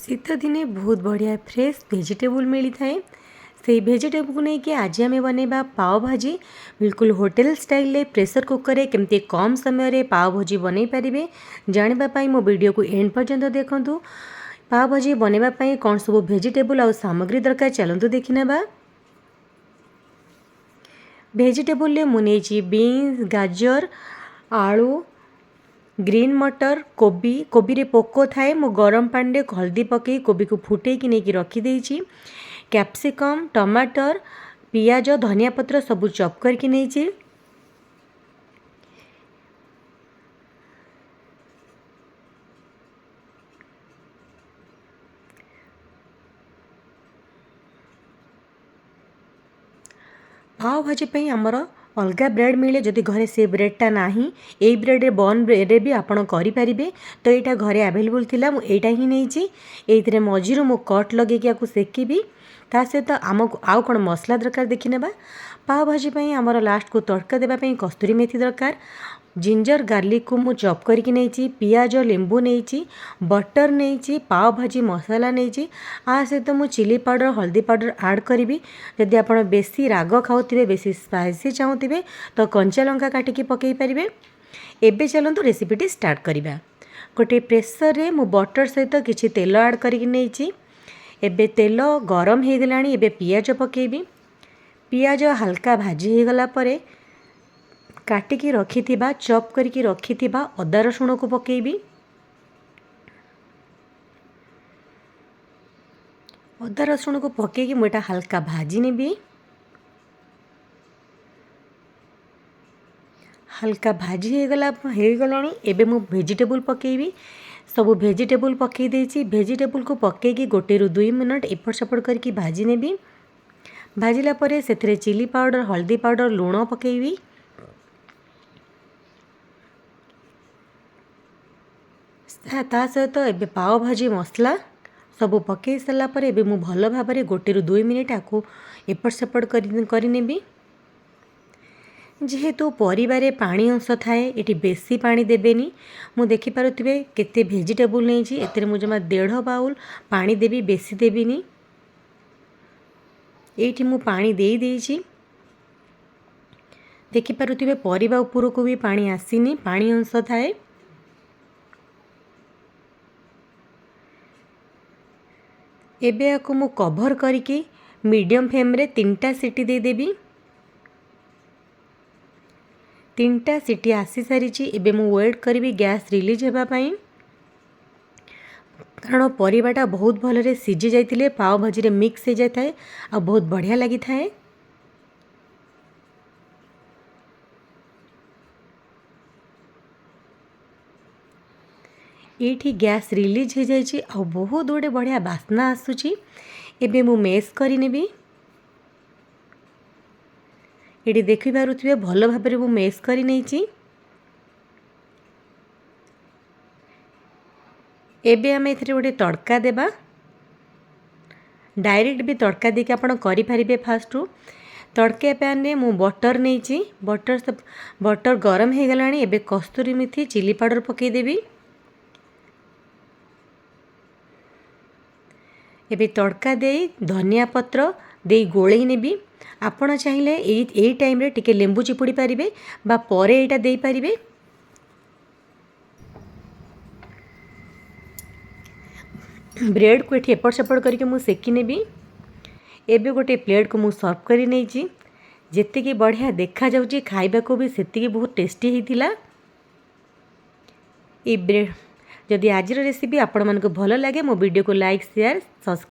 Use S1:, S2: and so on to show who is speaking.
S1: शीत दिने बहुत बढ़िया फ्रेश वेजिटेबल मिली थाए से वेजिटेबल को लेकिन आज आम बनवा पाव भाजी बिल्कुल होटेल स्टाइल प्रेशर कुकर केमती कम समय पाव भाजी बनई पारे जानापी मो वीडियो को एंड पर्यंत देखूँ। पाव भाजी बनवाई कौन सब वेजिटेबल आ सामग्री दरकार चलतु देखने। वेजिटेबल मुझे बीन्स गाजर आलू ग्रीन मटर कोबी कोबी रे पोको थाए मो गरम पानी हल्दी पकई कोबी को फुटेकी नहीं रखीदे। कैप्सिकम टमाटर पियाज धनिया पत्र सबू चॉप करके नहीं। पाव भाजी पे आमर अलग ब्रेड मिले जदि घरे से ब्रेडटा ना यही ब्रेड बन ब्रेड भी आपड़ करें तो यहाँ घरे आवेलेबल थिला मुझा ही नहीं ये मझीर मु कट लगे सेकिबी ता सहित आमको आउ कौन मसला दरकार देखने। पाव भाजी आमर लास्ट को तड़का देवाई कस्तूरी मेथी दरकार जिंजर गार्लिक को मु चॉप करके नहीं पियाज लेंबू नहीं बटर नहीं पाव भाजी मसाला नहीं आ सहित मु चिली पाउडर हल्दी पाउडर ऐड करी। जदि आप बेसी राग खाऊे बेसी स्पाइसी चाहूे तो कंचा लंका काटिकी पकई पारे। एबे चलतु रेसिपीटी स्टार्ट करवा। गोटे प्रेसर रे मु बटर सहित किसी तेल ऐड करके नहीं एबे तेल गरम हो गला एबे पियाज पकेबी। पियाज हल्का भाजी हो गला परे काटिकी रखिथिबा चॉप करके रखिथिबा अदा रसुण को पकेबी। अदा रसुण को पकेकी मुझे हल्का भाजी नेबी। हल्का भाजी हो गला एबे मु वेजिटेबल पकेबी। सब वेजिटेबल पकई देछि वेजिटेबल को पकेकी 1 ରୁ 2 मिनट एपट सेपट करके भाजी नेबी। भाजिला परे सेथिरे चिली पाउडर हल्दी पाउडर लूण पकेबी। ता सहित एबे पाव भाजी मसला सब पकई सारा पर एबे मु भल भाव 1 ରୁ 2 मिनट आको एपट सेपट करी नेबी। जेहेतु परिवारे पानी अंश थाए ये बेसी पानी देवेनी मु देखिपे केते वेजिटेबल नहीं एते मुझे जमा 1.5 बाउल पानी देवी बेसी देवीनी। ये मु पानी दे देइछि देखिपे परिवा उपरू को भी पानी आसीनी पानी अंश थाए। एबे आको मु कभर करके मीडियम फ्लेम रे 3टा सीटी दे देबी। 3टा सीटी आसी सारी एबे मु वेट करी गैस रिलीज होगापाई कारण परिवाटा बहुत भलरे सीझी जाइतिले पाव भाजी रे मिक्स हो जाए आ बहुत बढ़िया लगी थाए। ये गैस रिलीज हो जाए आ बहुत गुड़े बढ़िया बास्ना आसूची। एबे मु मेस करी नेबी। ये देखिपे भल भाव में मेस करी नहीं। एबे आम ए गोटे तड़का देबा डायरेक्ट भी तड़का देके आप करें। फास्ट तड़का पैन में मु बटर नहीं बटर गरम हो गला एबे कस्तूरी मेथी चिली पाउडर पकईदेवी। एबे तड़का दे धनिया पत्र दे गोलई नेबी। आपण चाहिए यही टाइम रे टिके लेंबू चिपुड़ी पारिबे बा परे एटा देई पारिबे। ब्रेड को एठी एपट सेपट करके मु सेकी नेबी। एबे गोटे प्लेट को मु सर्व करी नहीं जेतिकी बढ़िया देखा जाउची खाइबा को भी सेतिकी बहुत टेस्टी होइतिला। ए ब्रेड जदि आज रेसिपी आपण मानको भल लगे मो वीडियो को लाइक शेयर सब्सक्राइब